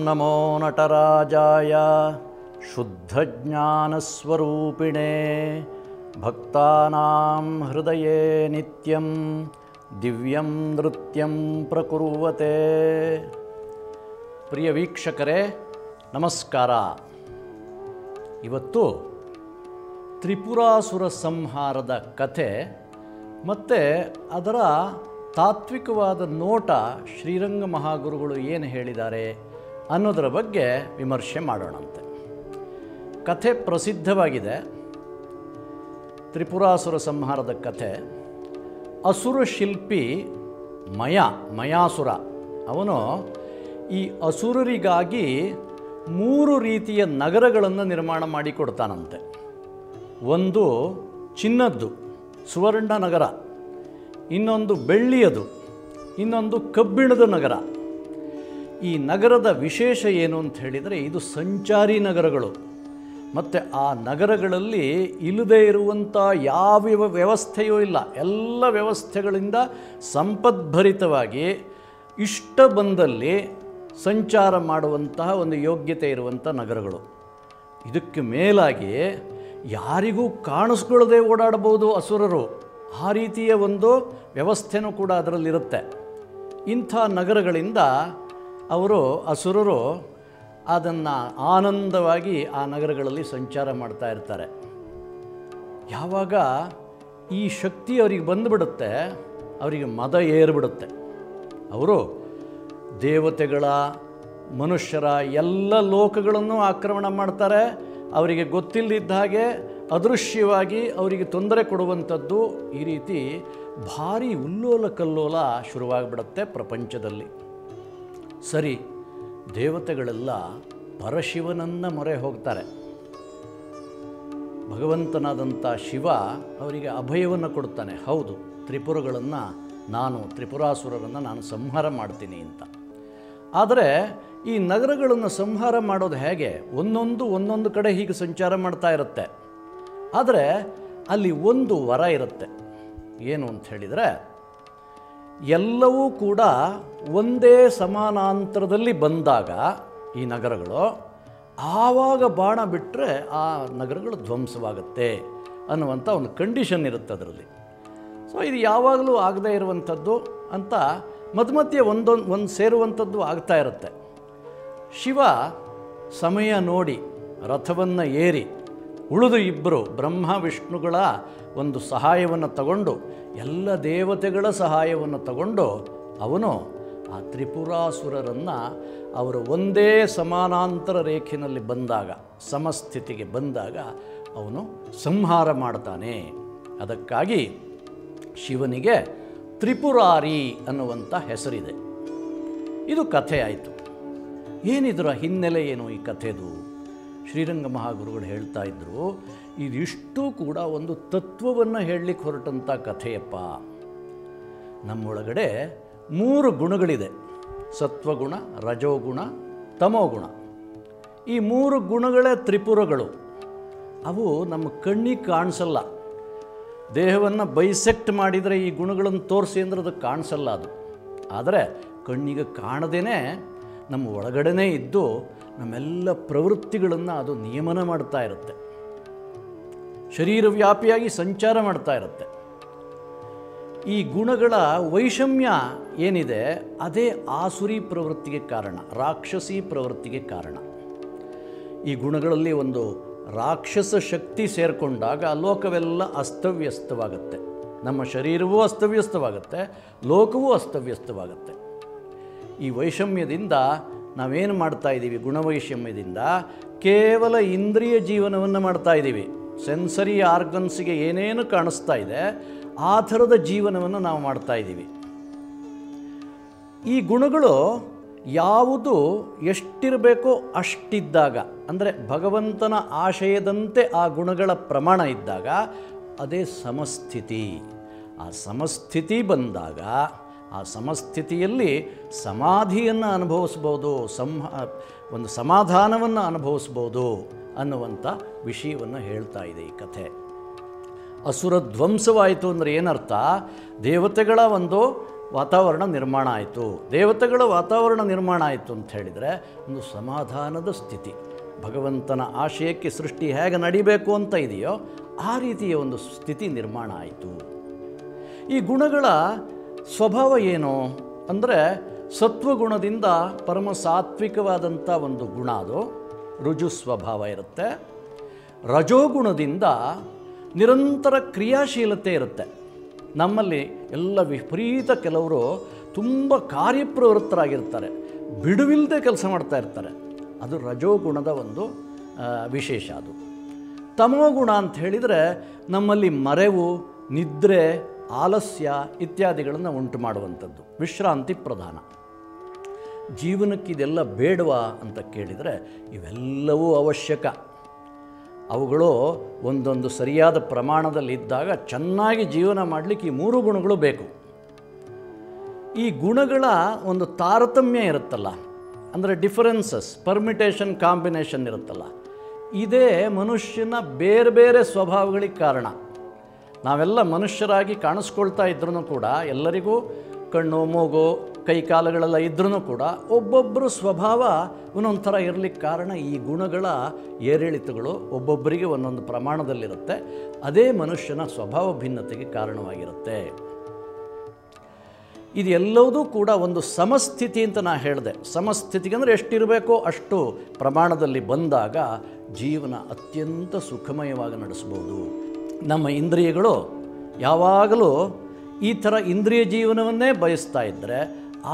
ನಮೋ ನಟರಾಜಾಯ ಶುದ್ಧಜ್ಞಾನಸ್ವರೂಪಿಣೇ ಭಕ್ತಾನಾಂ ಹೃದಯೇ ನಿತ್ಯಂ ದಿವ್ಯಂ ನೃತ್ಯಂ ಪ್ರಕುರ್ವತೆ. ಪ್ರಿಯ ವೀಕ್ಷಕರೇ ನಮಸ್ಕಾರ. ಇವತ್ತು ತ್ರಿಪುರಾಸುರ ಸಂಹಾರದ ಕಥೆ ಮತ್ತು ಅದರ ತಾತ್ವಿಕವಾದ ನೋಟ ಶ್ರೀರಂಗ ಮಹಾಗುರುಗಳು ಏನು ಹೇಳಿದ್ದಾರೆ ಅನ್ನೋದರ ಬಗ್ಗೆ ವಿಮರ್ಶೆ ಮಾಡೋಣಂತೆ. ಕಥೆ ಪ್ರಸಿದ್ಧವಾಗಿದೆ. ತ್ರಿಪುರಾಸುರ ಸಂಹಾರದ ಕಥೆ. ಅಸುರ ಶಿಲ್ಪಿ ಮಯಾಸುರ ಅವನು ಈ ಅಸುರರಿಗಾಗಿ 3 ರೀತಿಯ ನಗರಗಳನ್ನು ನಿರ್ಮಾಣ ಮಾಡಿಕೊಡ್ತಾನಂತೆ. ಒಂದು ಚಿನ್ನದ್ದು ಸುವರ್ಣ ನಗರ, ಇನ್ನೊಂದು ಬೆಳ್ಳಿಯದು, ಇನ್ನೊಂದು ಕಬ್ಬಿಣದ ನಗರ. ಈ ನಗರದ ವಿಶೇಷ ಏನು ಅಂತ ಹೇಳಿದರೆ, ಇದು ಸಂಚಾರಿ ನಗರಗಳು ಮತ್ತು ಆ ನಗರಗಳಲ್ಲಿ ಇಲ್ಲದೇ ಇರುವಂಥ ಯಾವ ವ್ಯವಸ್ಥೆಯೂ ಇಲ್ಲ. ಎಲ್ಲ ವ್ಯವಸ್ಥೆಗಳಿಂದ ಸಂಪದ್ಭರಿತವಾಗಿ ಇಷ್ಟ ಬಂದಲ್ಲಿ ಸಂಚಾರ ಮಾಡುವಂತಹ ಒಂದು ಯೋಗ್ಯತೆ ಇರುವಂಥ ನಗರಗಳು. ಇದಕ್ಕೆ ಮೇಲಾಗಿ ಯಾರಿಗೂ ಕಾಣಿಸ್ಕೊಳ್ಳದೆ ಓಡಾಡಬಹುದು ಅಸುರರು. ಆ ರೀತಿಯ ಒಂದು ವ್ಯವಸ್ಥೆನೂ ಕೂಡ ಅದರಲ್ಲಿರುತ್ತೆ. ಇಂಥ ನಗರಗಳಿಂದ ಅಸುರರು ಅದನ್ನು ಆನಂದವಾಗಿ ಆ ನಗರಗಳಲ್ಲಿ ಸಂಚಾರ ಮಾಡ್ತಾ ಇರ್ತಾರೆ. ಯಾವಾಗ ಈ ಶಕ್ತಿ ಅವರಿಗೆ ಬಂದುಬಿಡುತ್ತೆ, ಅವರಿಗೆ ಮದ ಏರಿಬಿಡುತ್ತೆ. ಅವರು ದೇವತೆಗಳ, ಮನುಷ್ಯರ ಎಲ್ಲ ಲೋಕಗಳನ್ನು ಆಕ್ರಮಣ ಮಾಡ್ತಾರೆ. ಅವರಿಗೆ ಗೊತ್ತಿಲ್ಲದಿದ್ದ ಹಾಗೆ ಅದೃಶ್ಯವಾಗಿ ಅವರಿಗೆ ತೊಂದರೆ ಕೊಡುವಂಥದ್ದು. ಈ ರೀತಿ ಭಾರಿ ಉಲ್ಲೋಲ ಕಲ್ಲೋಲ ಶುರುವಾಗಿಬಿಡುತ್ತೆ ಪ್ರಪಂಚದಲ್ಲಿ. ಸರಿ, ದೇವತೆಗಳೆಲ್ಲ ಪರಶಿವನನ್ನು ಮೊರೆ ಹೋಗ್ತಾರೆ. ಭಗವಂತನಾದಂಥ ಶಿವ ಅವರಿಗೆ ಅಭಯವನ್ನು ಕೊಡ್ತಾನೆ. ಹೌದು, ತ್ರಿಪುರಾಸುರರನ್ನು ನಾನು ಸಂಹಾರ ಮಾಡ್ತೀನಿ ಅಂತ. ಆದರೆ ಈ ನಗರಗಳನ್ನು ಸಂಹಾರ ಮಾಡೋದು ಹೇಗೆ? ಒಂದೊಂದು ಕಡೆ ಹೀಗೆ ಸಂಚಾರ ಮಾಡ್ತಾ ಇರುತ್ತೆ. ಆದರೆ ಅಲ್ಲಿ ಒಂದು ವರ ಇರುತ್ತೆ. ಏನು ಅಂತ ಹೇಳಿದರೆ, ಎಲ್ಲವೂ ಕೂಡ ಒಂದೇ ಸಮಾನಾಂತರದಲ್ಲಿ ಬಂದಾಗ ಈ ನಗರಗಳು, ಆವಾಗ ಬಾಣ ಬಿಟ್ಟರೆ ಆ ನಗರಗಳು ಧ್ವಂಸವಾಗುತ್ತೆ ಅನ್ನುವಂಥ ಒಂದು ಕಂಡೀಷನ್ ಇರುತ್ತೆ ಅದರಲ್ಲಿ. ಸೊ ಇದು ಯಾವಾಗಲೂ ಆಗದೇ ಇರುವಂಥದ್ದು ಅಂತ ಮಧ್ಯೆ ಒಂದು ಸೇರುವಂಥದ್ದು ಆಗ್ತಾ ಇರುತ್ತೆ. ಶಿವ ಸಮಯ ನೋಡಿ ರಥವನ್ನು ಏರಿ ಉಳಿದು ಇಬ್ಬರು ಬ್ರಹ್ಮ ವಿಷ್ಣುಗಳ ಒಂದು ಸಹಾಯವನ್ನು ತಗೊಂಡು, ಎಲ್ಲ ದೇವತೆಗಳ ಸಹಾಯವನ್ನು ತಗೊಂಡು ಅವನು ಆ ತ್ರಿಪುರಾಸುರರನ್ನು ಅವರು ಒಂದೇ ಸಮಾನಾಂತರ ರೇಖೆಯಲ್ಲಿ ಬಂದಾಗ, ಸಮಸ್ಥಿತಿಗೆ ಬಂದಾಗ ಅವನು ಸಂಹಾರ ಮಾಡ್ತಾನೆ. ಅದಕ್ಕಾಗಿ ಶಿವನಿಗೆ ತ್ರಿಪುರಾರಿ ಅನ್ನುವಂಥ ಹೆಸರಿದೆ. ಇದು ಕಥೆ ಆಯಿತು. ಏನಿದರ ಹಿನ್ನೆಲೆ ಏನು ಈ ಕಥೆದು? ಶ್ರೀರಂಗ ಮಹಾಗುರುಗಳು ಹೇಳ್ತಾ ಇದ್ದರು, ಇದಿಷ್ಟು ಕೂಡ ಒಂದು ತತ್ವವನ್ನು ಹೇಳಲಿಕ್ಕೆ ಹೊರಟಂಥ ಕಥೆಯಪ್ಪ. ನಮ್ಮೊಳಗಡೆ 3 ಗುಣಗಳಿದೆ: ಸತ್ವಗುಣ, ರಜೋಗುಣ, ತಮೋಗುಣ. ಈ 3 ಗುಣಗಳೇ ತ್ರಿಪುರಗಳು. ಅವು ನಮ್ಮ ಕಣ್ಣಿಗೆ ಕಾಣಿಸಲ್ಲ. ದೇಹವನ್ನು ಬೈಸೆಕ್ಟ್ ಮಾಡಿದರೆ ಈ ಗುಣಗಳನ್ನು ತೋರಿಸಿ ಅಂದರೆ ಅದು ಕಾಣಿಸಲ್ಲ ಅದು. ಆದರೆ ಕಣ್ಣಿಗೆ ಕಾಣದೇ ನಮ್ಮ ಒಳಗಡೆನೇ ಇದ್ದು ನಮ್ಮೆಲ್ಲ ಪ್ರವೃತ್ತಿಗಳನ್ನು ಅದು ನಿಯಮನ ಮಾಡ್ತಾ ಇರುತ್ತೆ. ಶರೀರವ್ಯಾಪಿಯಾಗಿ ಸಂಚಾರ ಮಾಡ್ತಾ ಇರುತ್ತೆ. ಈ ಗುಣಗಳ ವೈಷಮ್ಯ ಏನಿದೆ ಅದೇ ಆಸುರಿ ಪ್ರವೃತ್ತಿಗೆ ಕಾರಣ, ರಾಕ್ಷಸಿ ಪ್ರವೃತ್ತಿಗೆ ಕಾರಣ. ಈ ಗುಣಗಳಲ್ಲಿ ಒಂದು ರಾಕ್ಷಸ ಶಕ್ತಿ ಸೇರಿಕೊಂಡಾಗ ಲೋಕವೆಲ್ಲ ಅಸ್ತವ್ಯಸ್ತವಾಗುತ್ತೆ. ನಮ್ಮ ಶರೀರವೂ ಅಸ್ತವ್ಯಸ್ತವಾಗುತ್ತೆ, ಲೋಕವೂ ಅಸ್ತವ್ಯಸ್ತವಾಗುತ್ತೆ. ಈ ವೈಷಮ್ಯದಿಂದ ನಾವೇನು ಮಾಡ್ತಾ ಇದ್ದೀವಿ? ಗುಣವೈಷಮ್ಯದಿಂದ ಕೇವಲ ಇಂದ್ರಿಯ ಜೀವನವನ್ನು ಮಾಡ್ತಾ ಇದ್ದೀವಿ. ಸೆನ್ಸರಿ ಆರ್ಗನ್ಸ್ಗೆ ಏನೇನು ಕಾಣಿಸ್ತಾ ಇದೆ ಆ ಥರದ ಜೀವನವನ್ನು ನಾವು ಮಾಡ್ತಾ ಇದ್ದೀವಿ. ಈ ಗುಣಗಳು ಯಾವುದು ಎಷ್ಟಿರಬೇಕೋ ಅಷ್ಟಿದ್ದಾಗ, ಅಂದರೆ ಭಗವಂತನ ಆಶಯದಂತೆ ಆ ಗುಣಗಳ ಪ್ರಮಾಣ ಇದ್ದಾಗ ಅದೇ ಸಮಸ್ಥಿತಿ. ಆ ಸಮಸ್ಥಿತಿ ಬಂದಾಗ ಆ ಸಮಸ್ಥಿತಿಯಲ್ಲಿ ಸಮಾಧಿಯನ್ನು ಅನುಭವಿಸ್ಬೋದು, ಒಂದು ಸಮಾಧಾನವನ್ನು ಅನುಭವಿಸ್ಬೋದು ಅನ್ನುವಂಥ ವಿಷಯವನ್ನು ಹೇಳ್ತಾ ಇದೆ ಈ ಕಥೆ. ಅಸುರ ಧ್ವಂಸವಾಯಿತು ಅಂದರೆ ಏನರ್ಥ? ದೇವತೆಗಳ ಒಂದು ವಾತಾವರಣ ನಿರ್ಮಾಣ ಆಯಿತು, ದೇವತೆಗಳ ವಾತಾವರಣ ನಿರ್ಮಾಣ ಆಯಿತು ಅಂತ ಹೇಳಿದರೆ ಒಂದು ಸಮಾಧಾನದ ಸ್ಥಿತಿ. ಭಗವಂತನ ಆಶಯಕ್ಕೆ ಸೃಷ್ಟಿ ಹೇಗೆ ನಡಿಬೇಕು ಅಂತ ಇದೆಯೋ ಆ ರೀತಿಯ ಒಂದು ಸ್ಥಿತಿ ನಿರ್ಮಾಣ ಆಯಿತು. ಈ ಗುಣಗಳ ಸ್ವಭಾವ ಏನು ಅಂದರೆ, ಸತ್ವಗುಣದಿಂದ ಪರಮ ಸಾತ್ವಿಕವಾದಂಥ ಒಂದು ಗುಣ, ಅದು ರುಜು ಸ್ವಭಾವ ಇರುತ್ತೆ. ರಜೋಗುಣದಿಂದ ನಿರಂತರ ಕ್ರಿಯಾಶೀಲತೆ ಇರುತ್ತೆ. ನಮ್ಮಲ್ಲಿ ಎಲ್ಲ ವಿಪರೀತ ಕೆಲವರು ತುಂಬ ಕಾರ್ಯಪ್ರವೃತ್ತರಾಗಿರ್ತಾರೆ, ಬಿಡುವಿಲ್ಲದೆ ಕೆಲಸ ಮಾಡ್ತಾ ಇರ್ತಾರೆ. ಅದು ರಜೋಗುಣದ ಒಂದು ವಿಶೇಷ. ಅದು ತಮೋಗುಣ ಅಂತ ಹೇಳಿದರೆ ನಮ್ಮಲ್ಲಿ ಮರೆವು, ನಿದ್ರೆ, ಆಲಸ್ಯ ಇತ್ಯಾದಿಗಳನ್ನು ಉಂಟು ಮಾಡುವಂಥದ್ದು, ವಿಶ್ರಾಂತಿ ಪ್ರಧಾನ. ಜೀವನಕ್ಕಿದೆಲ್ಲ ಬೇಡವಾ ಅಂತ ಕೇಳಿದರೆ ಇವೆಲ್ಲವೂ ಅವಶ್ಯಕ. ಅವುಗಳು ಒಂದೊಂದು ಸರಿಯಾದ ಪ್ರಮಾಣದಲ್ಲಿದ್ದಾಗ ಚೆನ್ನಾಗಿ ಜೀವನ ಮಾಡಲಿಕ್ಕೆ ಈ ಮೂರು ಗುಣಗಳು ಬೇಕು. ಈ ಗುಣಗಳ ಒಂದು ತಾರತಮ್ಯ ಇರುತ್ತಲ್ಲ, ಅಂದರೆ ಡಿಫರೆನ್ಸಸ್, ಪರ್ಮಿಟೇಷನ್, ಕಾಂಬಿನೇಷನ್ ಇರುತ್ತಲ್ಲ, ಇದೇ ಮನುಷ್ಯನ ಬೇರೆ ಬೇರೆ ಸ್ವಭಾವಗಳಿಗೆ ಕಾರಣ. ನಾವೆಲ್ಲ ಮನುಷ್ಯರಾಗಿ ಕಾಣಿಸ್ಕೊಳ್ತಾ ಇದ್ರೂ ಕೂಡ, ಎಲ್ಲರಿಗೂ ಕಣ್ಣು, ಮೂಗು, ಕೈ ಕಾಲುಗಳೆಲ್ಲ ಇದ್ರೂ ಕೂಡ ಒಬ್ಬೊಬ್ಬರು ಸ್ವಭಾವ ಒಂದೊಂದು ಥರ ಇರಲಿಕ್ಕೆ ಕಾರಣ ಈ ಗುಣಗಳ ಏರಿಳಿತಗಳು ಒಬ್ಬೊಬ್ಬರಿಗೆ ಒಂದೊಂದು ಪ್ರಮಾಣದಲ್ಲಿರುತ್ತೆ. ಅದೇ ಮನುಷ್ಯನ ಸ್ವಭಾವ ಭಿನ್ನತೆಗೆ ಕಾರಣವಾಗಿರುತ್ತೆ. ಇದೆಲ್ಲವೂ ಕೂಡ ಒಂದು ಸಮಸ್ಥಿತಿ ಅಂತ ನಾನು ಹೇಳಿದೆ. ಸಮಸ್ಥಿತಿಗೆ ಅಂದರೆ ಎಷ್ಟಿರಬೇಕೋ ಅಷ್ಟು ಪ್ರಮಾಣದಲ್ಲಿ ಬಂದಾಗ ಜೀವನ ಅತ್ಯಂತ ಸುಖಮಯವಾಗಿ ನಡೆಸ್ಬೋದು. ನಮ್ಮ ಇಂದ್ರಿಯಗಳು ಯಾವಾಗಲೂ ಈ ಥರ ಇಂದ್ರಿಯ ಜೀವನವನ್ನೇ ಬಯಸ್ತಾ ಇದ್ದರೆ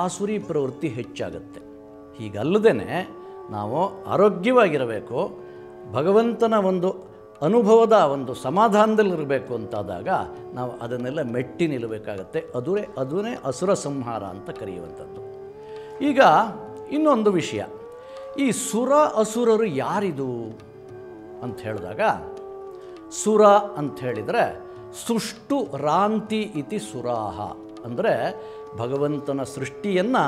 ಆಸುರಿ ಪ್ರವೃತ್ತಿ ಹೆಚ್ಚಾಗುತ್ತೆ. ಹೀಗಲ್ಲದೇ ನಾವು ಆರೋಗ್ಯವಾಗಿರಬೇಕು, ಭಗವಂತನ ಒಂದು ಅನುಭವದ ಒಂದು ಸಮಾಧಾನದಲ್ಲಿರಬೇಕು ಅಂತಾದಾಗ ನಾವು ಅದನ್ನೆಲ್ಲ ಮೆಟ್ಟಿ ನಿಲ್ಲಬೇಕಾಗತ್ತೆ. ಅದುವೇ ಅಸುರ ಸಂಹಾರ ಅಂತ ಕರೆಯುವಂಥದ್ದು. ಈಗ ಇನ್ನೊಂದು ವಿಷಯ, ಈ ಸುರ ಅಸುರರು ಯಾರಿದು ಅಂತ ಹೇಳಿದಾಗ, ಸುರ ಅಂತ ಹೇಳಿದರೆ ಸುಷ್ಟು ರಾಂತಿ ಇತಿ ಸುರಾಹ, ಅಂದರೆ ಭಗವಂತನ ಸೃಷ್ಟಿಯನ್ನು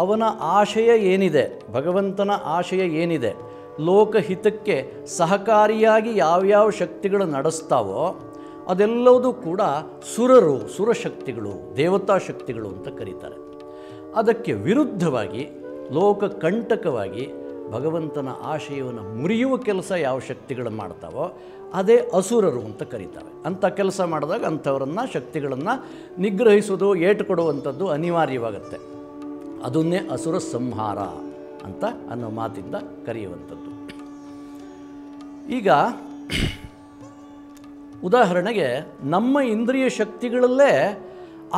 ಅವನ ಆಶಯ ಏನಿದೆ, ಭಗವಂತನ ಆಶಯ ಏನಿದೆ, ಲೋಕಹಿತಕ್ಕೆ ಸಹಕಾರಿಯಾಗಿ ಯಾವ್ಯಾವ ಶಕ್ತಿಗಳು ನಡೆಸ್ತಾವೋ ಅದೆಲ್ಲವೂ ಕೂಡ ಸುರರು, ಸುರಶಕ್ತಿಗಳು, ದೇವತಾ ಶಕ್ತಿಗಳು ಅಂತ ಕರೀತಾರೆ. ಅದಕ್ಕೆ ವಿರುದ್ಧವಾಗಿ ಲೋಕಕಂಟಕವಾಗಿ ಭಗವಂತನ ಆಶಯವನ್ನು ಮುರಿಯುವ ಕೆಲಸ ಯಾವ ಶಕ್ತಿಗಳು ಮಾಡ್ತಾವೋ ಅದೇ ಅಸುರರು ಅಂತ ಕರೀತಾರೆ. ಅಂಥ ಕೆಲಸ ಮಾಡಿದಾಗ ಅಂಥವರನ್ನು, ಶಕ್ತಿಗಳನ್ನು ನಿಗ್ರಹಿಸೋದು, ಏಟು ಕೊಡುವಂಥದ್ದು ಅನಿವಾರ್ಯವಾಗುತ್ತೆ. ಅದನ್ನೇ ಅಸುರ ಸಂಹಾರ ಅಂತ ಅನ್ನೋ ಮಾತಿಂದ ಕರೆಯುವಂಥದ್ದು. ಈಗ ಉದಾಹರಣೆಗೆ ನಮ್ಮ ಇಂದ್ರಿಯ ಶಕ್ತಿಗಳಲ್ಲೇ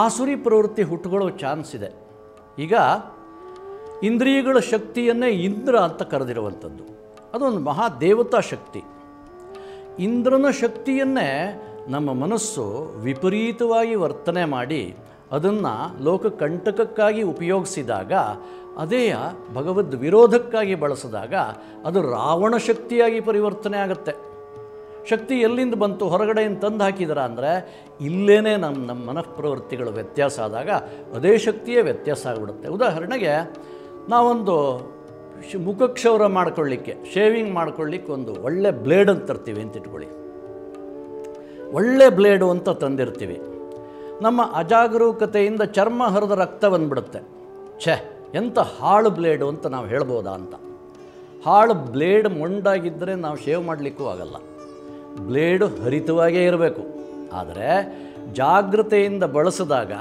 ಆಸುರಿ ಪ್ರವೃತ್ತಿ ಹುಟ್ಟುಕೊಳ್ಳೋ ಚಾನ್ಸ್ ಇದೆ. ಈಗ ಇಂದ್ರಿಯಗಳ ಶಕ್ತಿಯನ್ನೇ ಇಂದ್ರ ಅಂತ ಕರೆದಿರುವಂಥದ್ದು, ಅದೊಂದು ಮಹಾದೇವತಾ ಶಕ್ತಿ. ಇಂದ್ರನ ಶಕ್ತಿಯನ್ನೇ ನಮ್ಮ ಮನಸ್ಸು ವಿಪರೀತವಾಗಿ ವರ್ತನೆ ಮಾಡಿ ಅದನ್ನು ಲೋಕಕಂಟಕಕ್ಕಾಗಿ ಉಪಯೋಗಿಸಿದಾಗ, ಅದೇ ಭಗವದ್ ವಿರೋಧಕ್ಕಾಗಿ ಬಳಸಿದಾಗ ಅದು ರಾವಣ ಶಕ್ತಿಯಾಗಿ ಪರಿವರ್ತನೆ ಆಗುತ್ತೆ. ಶಕ್ತಿ ಎಲ್ಲಿಂದ ಬಂತು, ಹೊರಗಡೆಯಿಂದ ತಂದು ಹಾಕಿದಾರ ಅಂದರೆ ಇಲ್ಲೇ ನಮ್ಮ ಮನಃಪ್ರವೃತ್ತಿಗಳು ವ್ಯತ್ಯಾಸ ಆದಾಗ ಅದೇ ಶಕ್ತಿಯೇ ವ್ಯತ್ಯಾಸ ಆಗಿಬಿಡುತ್ತೆ. ಉದಾಹರಣೆಗೆ ನಾವೊಂದು ಮುಖಕ್ಷೌರ ಮಾಡ್ಕೊಳ್ಳಿಕ್ಕೆ, ಶೇವಿಂಗ್ ಮಾಡ್ಕೊಳ್ಳಿಕ್ಕೆ ಒಂದು ಒಳ್ಳೆ ಬ್ಲೇಡ್ ಅಂತ ತರ್ತೀವಿ ಅಂತ ಇಟ್ಕೊಳ್ಳಿ. ಒಳ್ಳೆ ಬ್ಲೇಡು ಅಂತ ತಂದಿರ್ತೀವಿ. ನಮ್ಮ ಅಜಾಗರೂಕತೆಯಿಂದ ಚರ್ಮ ಹರಿದ ರಕ್ತ ಬಂದ್ಬಿಡುತ್ತೆ. ಎಂಥ ಹಾಳು ಬ್ಲೇಡು ಅಂತ ನಾವು ಹೇಳ್ಬೋದಾ ಅಂತ. ಹಾಳು ಬ್ಲೇಡ್ ಮೊಂಡಾಗಿದ್ದರೆ ನಾವು ಶೇವ್ ಮಾಡಲಿಕ್ಕೂ ಆಗಲ್ಲ. ಬ್ಲೇಡು ಹರಿತವಾಗೇ ಇರಬೇಕು. ಆದರೆ ಜಾಗ್ರತೆಯಿಂದ ಬಳಸಿದಾಗ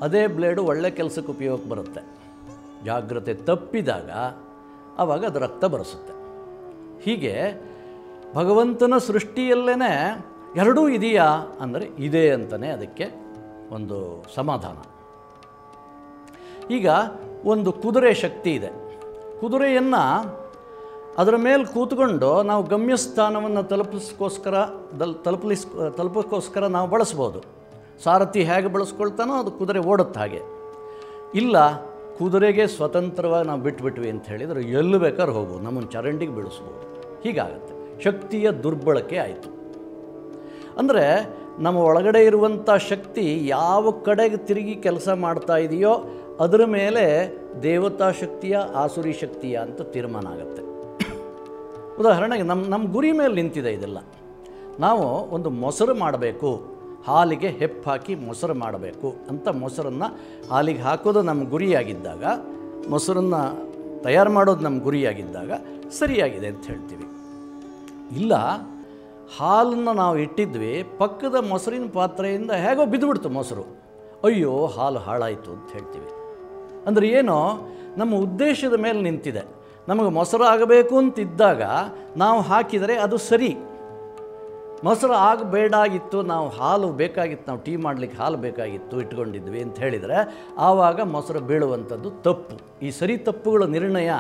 ಅದೇ ಬ್ಲೇಡು ಒಳ್ಳೆ ಕೆಲಸಕ್ಕೆ ಉಪಯೋಗಕ್ಕೆ ಬರುತ್ತೆ. ಜಾಗ್ರತೆ ತಪ್ಪಿದಾಗ ಆವಾಗ ಅದು ರಕ್ತ ಬರೆಸುತ್ತೆ. ಹೀಗೆ ಭಗವಂತನ ಸೃಷ್ಟಿಯಲ್ಲೇ ಎರಡೂ ಇದೆಯಾ ಅಂದರೆ ಇದೆ ಅಂತಲೇ ಅದಕ್ಕೆ ಒಂದು ಸಮಾಧಾನ. ಈಗ ಒಂದು ಕುದುರೆ ಶಕ್ತಿ ಇದೆ. ಕುದುರೆಯನ್ನು ಅದರ ಮೇಲೆ ಕೂತ್ಕೊಂಡು ನಾವು ಗಮ್ಯಸ್ಥಾನವನ್ನು ತಲುಪಕ್ಕೋಸ್ಕರ ನಾವು ಬಳಸ್ಬೋದು. ಸಾರಥಿ ಹೇಗೆ ಬಳಸ್ಕೊಳ್ತಾನೋ ಅದು ಕುದುರೆ ಓಡುತ್ತೆ ಹಾಗೆ. ಇಲ್ಲ, ಕುದುರೆಗೆ ಸ್ವತಂತ್ರವಾಗಿ ನಾವು ಬಿಟ್ಬಿಟ್ವಿ ಅಂತ ಹೇಳಿದರೆ ಎಲ್ಲಿ ಬೇಕಾದ್ರೂ ಹೋಗ್ಬೋದು, ನಮ್ಮನ್ನು ಚರಂಡಿಗೆ ಬೀಳಿಸ್ಬೋದು. ಹೀಗಾಗುತ್ತೆ. ಶಕ್ತಿಯ ದುರ್ಬಳಕೆ ಆಯಿತು. ಅಂದರೆ ನಮ್ಮ ಒಳಗಡೆ ಇರುವಂಥ ಶಕ್ತಿ ಯಾವ ಕಡೆಗೆ ತಿರುಗಿ ಕೆಲಸ ಮಾಡ್ತಾ ಇದೆಯೋ ಅದರ ಮೇಲೆ ದೇವತಾ ಶಕ್ತಿಯ ಆಸುರಿ ಶಕ್ತಿಯ ಅಂತ ತೀರ್ಮಾನ ಆಗುತ್ತೆ. ಉದಾಹರಣೆಗೆ ನಮ್ಮ ಗುರಿ ಮೇಲೆ ನಿಂತಿದೆ ಇದೆಲ್ಲ. ನಾವು ಒಂದು ಮೊಸರು ಮಾಡಬೇಕು, ಹಾಲಿಗೆ ಹೆಪ್ಪಾಕಿ ಮೊಸರು ಮಾಡಬೇಕು ಅಂತ ಮೊಸರನ್ನು ಹಾಲಿಗೆ ಹಾಕೋದು ನಮ್ಮ ಗುರಿಯಾಗಿದ್ದಾಗ, ಮೊಸರನ್ನು ತಯಾರು ಮಾಡೋದು ನಮ್ಮ ಗುರಿಯಾಗಿದ್ದಾಗ ಸರಿಯಾಗಿದೆ ಅಂತ ಹೇಳ್ತೀವಿ. ಇಲ್ಲ, ಹಾಲನ್ನು ನಾವು ಇಟ್ಟಿದ್ವಿ, ಪಕ್ಕದ ಮೊಸರಿನ ಪಾತ್ರೆಯಿಂದ ಹೇಗೋ ಬಿದ್ದುಬಿಡ್ತು ಮೊಸರು, ಅಯ್ಯೋ ಹಾಲು ಹಾಳಾಯಿತು ಅಂತ ಹೇಳ್ತೀವಿ. ಅಂದರೆ ಏನೋ ನಮ್ಮ ಉದ್ದೇಶದ ಮೇಲೆ ನಿಂತಿದೆ. ನಮಗೆ ಮೊಸರು ಆಗಬೇಕು ಅಂತಿದ್ದಾಗ ನಾವು ಹಾಕಿದರೆ ಅದು ಸರಿ. ಮೊಸರು ಆಗಬೇಡಾಗಿತ್ತು, ನಾವು ಹಾಲು ಬೇಕಾಗಿತ್ತು, ನಾವು ಟೀ ಮಾಡಲಿಕ್ಕೆ ಹಾಲು ಬೇಕಾಗಿತ್ತು ಇಟ್ಕೊಂಡಿದ್ವಿ ಅಂತ ಹೇಳಿದರೆ ಆವಾಗ ಮೊಸರು ಬೀಳುವಂಥದ್ದು ತಪ್ಪು. ಈ ಸರಿ ತಪ್ಪುಗಳ ನಿರ್ಣಯ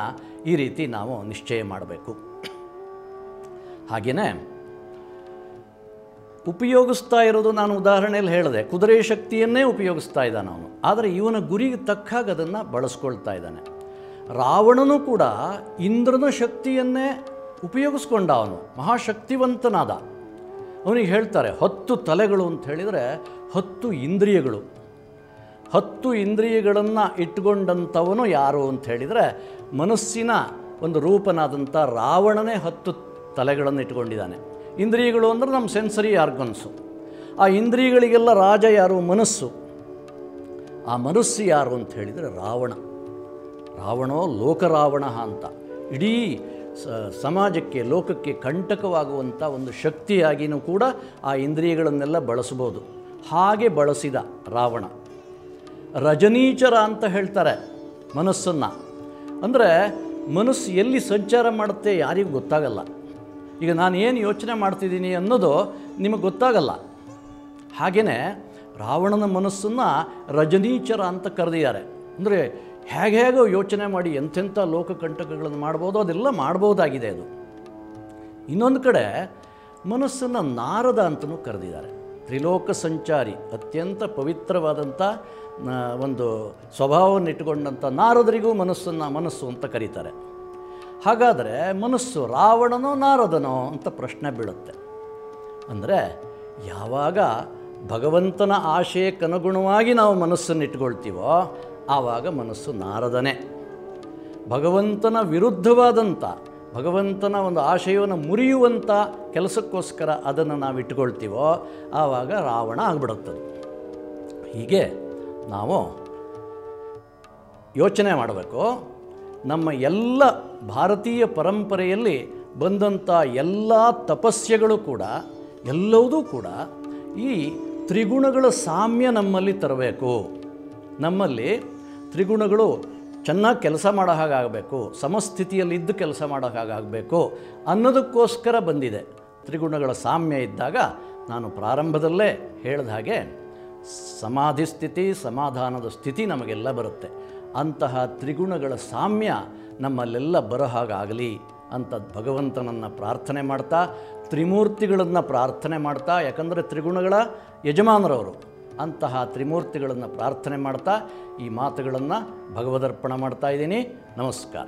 ಈ ರೀತಿ ನಾವು ನಿಶ್ಚಯ ಮಾಡಬೇಕು. ಹಾಗೆಯೇ ಉಪಯೋಗಿಸ್ತಾ ಇರೋದು, ನಾನು ಉದಾಹರಣೆಯಲ್ಲಿ ಹೇಳಿದೆ, ಕುದುರೆ ಶಕ್ತಿಯನ್ನೇ ಉಪಯೋಗಿಸ್ತಾ ಇದ್ದಾನೆ ಅವನು, ಆದರೆ ಇವನ ಗುರಿಗೆ ತಕ್ಕಾಗ ಅದನ್ನು ಬಳಸ್ಕೊಳ್ತಾ ಇದ್ದಾನೆ. ರಾವಣನೂ ಕೂಡ ಇಂದ್ರನ ಶಕ್ತಿಯನ್ನೇ ಉಪಯೋಗಿಸ್ಕೊಂಡ, ಅವನು ಮಹಾಶಕ್ತಿವಂತನಾದ. ಅವನಿಗೆ ಹೇಳ್ತಾರೆ 10 ತಲೆಗಳು ಅಂತ ಹೇಳಿದರೆ 10 ಇಂದ್ರಿಯಗಳು. 10 ಇಂದ್ರಿಯಗಳನ್ನು ಇಟ್ಕೊಂಡಂಥವನು ಯಾರು ಅಂತ ಹೇಳಿದರೆ ಮನಸ್ಸಿನ ಒಂದು ರೂಪನಾದಂಥ ರಾವಣನೇ 10 ತಲೆಗಳನ್ನು ಇಟ್ಕೊಂಡಿದ್ದಾನೆ. ಇಂದ್ರಿಯಗಳು ಅಂದರೆ ನಮ್ಮ ಸೆನ್ಸರಿ ಆರ್ಗನ್ಸು. ಆ ಇಂದ್ರಿಯಗಳಿಗೆಲ್ಲ ರಾಜ ಯಾರು? ಮನಸ್ಸು. ಆ ಮನಸ್ಸು ಯಾರು ಅಂತ ಹೇಳಿದರೆ ರಾವಣ. ರಾವಣೋ ಲೋಕರಾವಣ ಅಂತ, ಇಡೀ ಸಮಾಜಕ್ಕೆ, ಲೋಕಕ್ಕೆ ಕಂಟಕವಾಗುವಂಥ ಒಂದು ಶಕ್ತಿಯಾಗಿಯೂ ಕೂಡ ಆ ಇಂದ್ರಿಯಗಳನ್ನೆಲ್ಲ ಬಳಸ್ಬೋದು. ಹಾಗೆ ಬಳಸಿದ ರಾವಣ. ರಜನೀಚರ ಅಂತ ಹೇಳ್ತಾರೆ ಮನಸ್ಸನ್ನು. ಅಂದರೆ ಮನಸ್ಸು ಎಲ್ಲಿ ಸಂಚಾರ ಮಾಡುತ್ತೆ ಯಾರಿಗೂ ಗೊತ್ತಾಗಲ್ಲ. ಈಗ ನಾನು ಏನು ಯೋಚನೆ ಮಾಡ್ತಿದ್ದೀನಿ ಅನ್ನೋದು ನಿಮಗೆ ಗೊತ್ತಾಗಲ್ಲ. ಹಾಗೆಯೇ ರಾವಣನ ಮನಸ್ಸನ್ನು ರಜನೀಚರ ಅಂತ ಕರೆದಿದ್ದಾರೆ. ಅಂದರೆ ಹೇಗೋ ಯೋಚನೆ ಮಾಡಿ ಎಂತೆಂಥ ಲೋಕಕಂಟಕಗಳನ್ನು ಮಾಡ್ಬೋದು, ಅದೆಲ್ಲ ಮಾಡ್ಬೋದಾಗಿದೆ ಅದು. ಇನ್ನೊಂದು ಕಡೆ ಮನಸ್ಸನ್ನು ನಾರದ ಅಂತಲೂ ಕರೆದಿದ್ದಾರೆ. ತ್ರಿಲೋಕ ಸಂಚಾರಿ, ಅತ್ಯಂತ ಪವಿತ್ರವಾದಂಥ ಒಂದು ಸ್ವಭಾವವನ್ನು ಇಟ್ಟುಕೊಂಡಂಥ ನಾರದರಿಗೂ ಮನಸ್ಸು ಅಂತ ಕರೀತಾರೆ. ಹಾಗಾದರೆ ಮನಸ್ಸು ರಾವಣನೋ ನಾರದನೋ ಅಂತ ಪ್ರಶ್ನೆ ಬೀಳುತ್ತೆ. ಅಂದರೆ ಯಾವಾಗ ಭಗವಂತನ ಆಶಯಕ್ಕನುಗುಣವಾಗಿ ನಾವು ಮನಸ್ಸನ್ನು ಇಟ್ಕೊಳ್ತೀವೋ ಆವಾಗ ಮನಸ್ಸು ನಾರದನೇ. ಭಗವಂತನ ವಿರುದ್ಧವಾದಂಥ, ಭಗವಂತನ ಒಂದು ಆಶಯವನ್ನು ಮುರಿಯುವಂಥ ಕೆಲಸಕ್ಕೋಸ್ಕರ ಅದನ್ನು ನಾವು ಇಟ್ಕೊಳ್ತೀವೋ ಆವಾಗ ರಾವಣ ಆಗಿಬಿಡುತ್ತದೆ. ಹೀಗೆ ನಾವು ಯೋಚನೆ ಮಾಡಬೇಕು. ನಮ್ಮ ಎಲ್ಲ ಭಾರತೀಯ ಪರಂಪರೆಯಲ್ಲಿ ಬಂದಂಥ ಎಲ್ಲ ತಪಸ್ಯಗಳು ಕೂಡ, ಎಲ್ಲವುದೂ ಕೂಡ ಈ ತ್ರಿಗುಣಗಳ ಸಾಮ್ಯ ನಮ್ಮಲ್ಲಿ ತರಬೇಕು. ನಮ್ಮಲ್ಲಿ ತ್ರಿಗುಣಗಳು ಚೆನ್ನಾಗಿ ಕೆಲಸ ಮಾಡೋ ಹಾಗಾಗಬೇಕು, ಸಮಸ್ಥಿತಿಯಲ್ಲಿದ್ದು ಕೆಲಸ ಮಾಡೋ ಹಾಗಾಗಬೇಕು ಅನ್ನೋದಕ್ಕೋಸ್ಕರ ಬಂದಿದೆ. ತ್ರಿಗುಣಗಳ ಸಾಮ್ಯ ಇದ್ದಾಗ ನಾನು ಪ್ರಾರಂಭದಲ್ಲೇ ಹೇಳಿದ ಹಾಗೆ ಸಮಾಧಿ ಸ್ಥಿತಿ, ಸಮಾಧಾನದ ಸ್ಥಿತಿ ನಮಗೆಲ್ಲ ಬರುತ್ತೆ. ಅಂತಹ ತ್ರಿಗುಣಗಳ ಸಾಮ್ಯ ನಮ್ಮಲ್ಲೆಲ್ಲ ಬರೋ ಹಾಗಾಗಲಿ ಅಂತ ಭಗವಂತನನ್ನು ಪ್ರಾರ್ಥನೆ ಮಾಡ್ತಾ, ತ್ರಿಮೂರ್ತಿಗಳನ್ನು ಪ್ರಾರ್ಥನೆ ಮಾಡ್ತಾ, ಯಾಕಂದರೆ ತ್ರಿಗುಣಗಳ ಯಜಮಾನರವರು, ಅಂತಹ ತ್ರಿಮೂರ್ತಿಗಳನ್ನು ಪ್ರಾರ್ಥನೆ ಮಾಡ್ತಾ ಈ ಮಾತುಗಳನ್ನು ಭಗವದರ್ಪಣ ಮಾಡ್ತಾ ಇದ್ದೀನಿ. ನಮಸ್ಕಾರ.